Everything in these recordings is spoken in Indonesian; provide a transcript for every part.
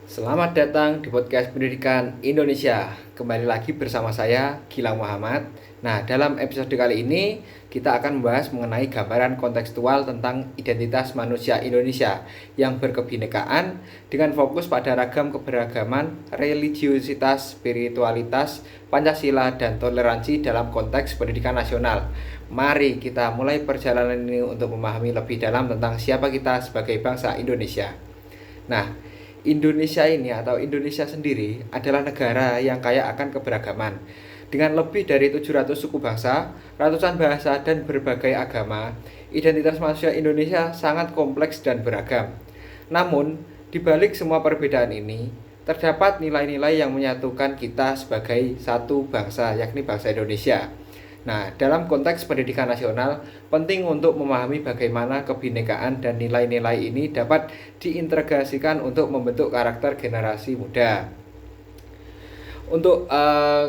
Selamat datang di podcast Pendidikan Indonesia. Kembali lagi bersama saya, Gilang Muhammad. Nah, dalam episode kali ini kita akan membahas mengenai gambaran kontekstual tentang identitas manusia Indonesia yang berkebinekaan dengan fokus pada ragam keberagaman, religiusitas, spiritualitas, Pancasila, dan toleransi dalam konteks pendidikan nasional. Mari kita mulai perjalanan ini untuk memahami lebih dalam tentang siapa kita sebagai bangsa Indonesia. Nah, Indonesia ini atau Indonesia sendiri adalah negara yang kaya akan keberagaman. Dengan lebih dari 700 suku bangsa, ratusan bahasa, dan berbagai agama, identitas manusia Indonesia sangat kompleks dan beragam. Namun, di balik semua perbedaan ini, terdapat nilai-nilai yang menyatukan kita sebagai satu bangsa, yakni bangsa Indonesia. Nah, dalam konteks pendidikan nasional, penting untuk memahami bagaimana kebinekaan dan nilai-nilai ini dapat diintegrasikan untuk membentuk karakter generasi muda. Untuk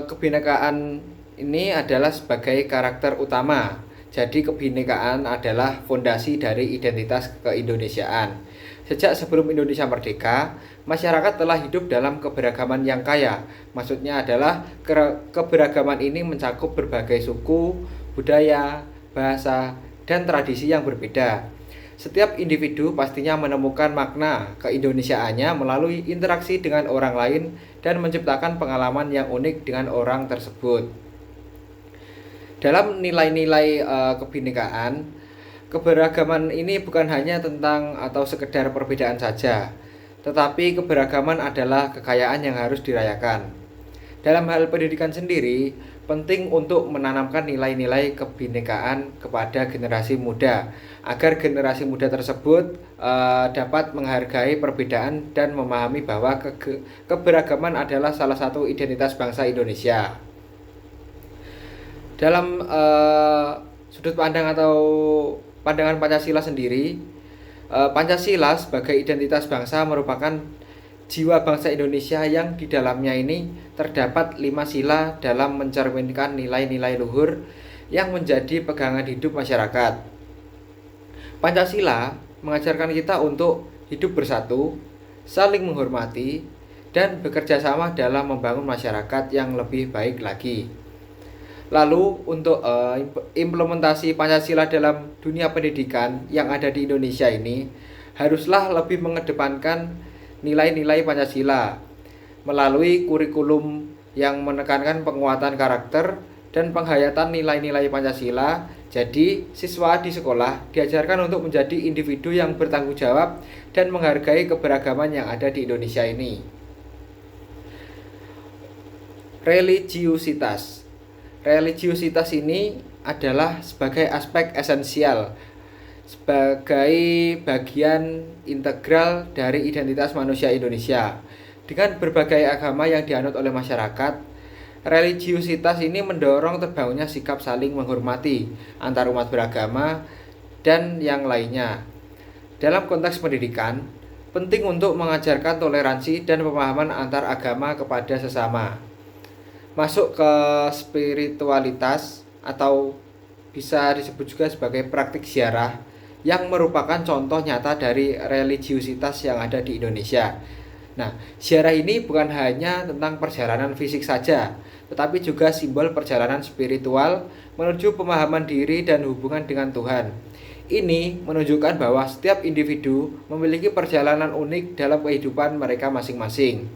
kebinekaan ini adalah sebagai karakter utama. Jadi kebinekaan adalah fondasi dari identitas keindonesiaan. Sejak sebelum Indonesia merdeka, masyarakat telah hidup dalam keberagaman yang kaya. Maksudnya adalah keberagaman ini mencakup berbagai suku, budaya, bahasa, dan tradisi yang berbeda. Setiap individu pastinya menemukan makna keindonesiaannya melalui interaksi dengan orang lain dan menciptakan pengalaman yang unik dengan orang tersebut. Dalam nilai-nilai kebinekaan, keberagaman ini bukan hanya tentang atau sekedar perbedaan saja, tetapi keberagaman adalah kekayaan yang harus dirayakan. Dalam hal pendidikan sendiri, penting untuk menanamkan nilai-nilai kebinekaan kepada generasi muda, agar generasi muda tersebut dapat menghargai perbedaan dan memahami bahwa keberagaman adalah salah satu identitas bangsa Indonesia. Dalam sudut pandang atau pandangan Pancasila sendiri, Pancasila sebagai identitas bangsa merupakan jiwa bangsa Indonesia yang di dalamnya ini terdapat 5 sila dalam mencerminkan nilai-nilai luhur yang menjadi pegangan hidup masyarakat. Pancasila mengajarkan kita untuk hidup bersatu, saling menghormati, dan bekerja sama dalam membangun masyarakat yang lebih baik lagi. Lalu untuk implementasi Pancasila dalam dunia pendidikan yang ada di Indonesia ini haruslah lebih mengedepankan nilai-nilai Pancasila melalui kurikulum yang menekankan penguatan karakter dan penghayatan nilai-nilai Pancasila. Jadi, siswa di sekolah diajarkan untuk menjadi individu yang bertanggung jawab dan menghargai keberagaman yang ada di Indonesia ini. Religiusitas ini adalah sebagai aspek esensial, sebagai bagian integral dari identitas manusia Indonesia. Dengan berbagai agama yang dianut oleh masyarakat, religiusitas ini mendorong terbangunnya sikap saling menghormati antar umat beragama dan yang lainnya. Dalam konteks pendidikan, penting untuk mengajarkan toleransi dan pemahaman antar agama kepada sesama. Masuk ke spiritualitas atau bisa disebut juga sebagai praktik ziarah yang merupakan contoh nyata dari religiusitas yang ada di Indonesia. Nah, ziarah ini bukan hanya tentang perjalanan fisik saja, tetapi juga simbol perjalanan spiritual menuju pemahaman diri dan hubungan dengan Tuhan. Ini menunjukkan bahwa setiap individu memiliki perjalanan unik dalam kehidupan mereka masing-masing.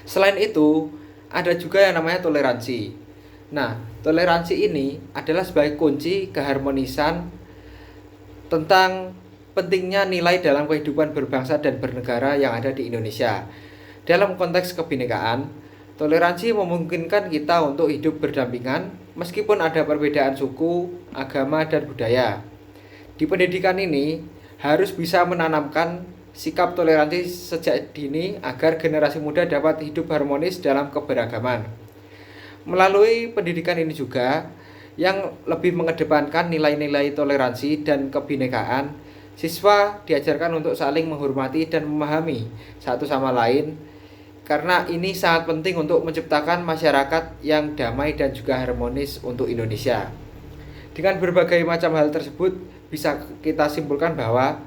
Selain itu, ada juga yang namanya toleransi. Nah, toleransi ini adalah sebagai kunci keharmonisan tentang pentingnya nilai dalam kehidupan berbangsa dan bernegara yang ada di Indonesia. Dalam konteks kebinekaan, toleransi memungkinkan kita untuk hidup berdampingan meskipun ada perbedaan suku, agama, dan budaya. Di pendidikan ini harus bisa menanamkan sikap toleransi sejak dini agar generasi muda dapat hidup harmonis dalam keberagaman. Melalui pendidikan ini juga yang lebih mengedepankan nilai-nilai toleransi dan kebinekaan, siswa diajarkan untuk saling menghormati dan memahami satu sama lain, karena ini sangat penting untuk menciptakan masyarakat yang damai dan juga harmonis untuk Indonesia. Dengan berbagai macam hal tersebut, bisa kita simpulkan bahwa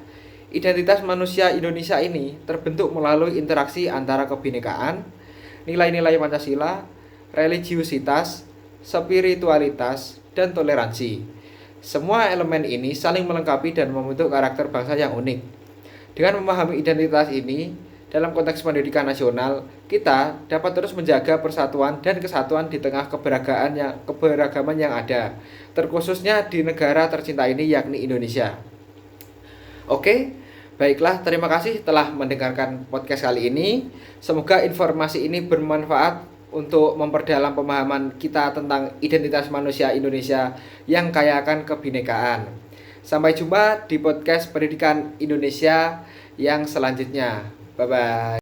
Identitas manusia Indonesia ini terbentuk melalui interaksi antara kebinekaan, nilai-nilai Pancasila, religiusitas, spiritualitas, dan toleransi. Semua elemen ini saling melengkapi dan membentuk karakter bangsa yang unik. Dengan memahami identitas ini, dalam konteks pendidikan nasional, kita dapat terus menjaga persatuan dan kesatuan di tengah keberagaman yang ada, terkhususnya di negara tercinta ini yakni Indonesia. Oke, baiklah, terima kasih telah mendengarkan podcast kali ini. Semoga informasi ini bermanfaat untuk memperdalam pemahaman kita tentang identitas manusia Indonesia yang kaya akan kebinekaan. Sampai jumpa di podcast Pendidikan Indonesia yang selanjutnya. Bye-bye.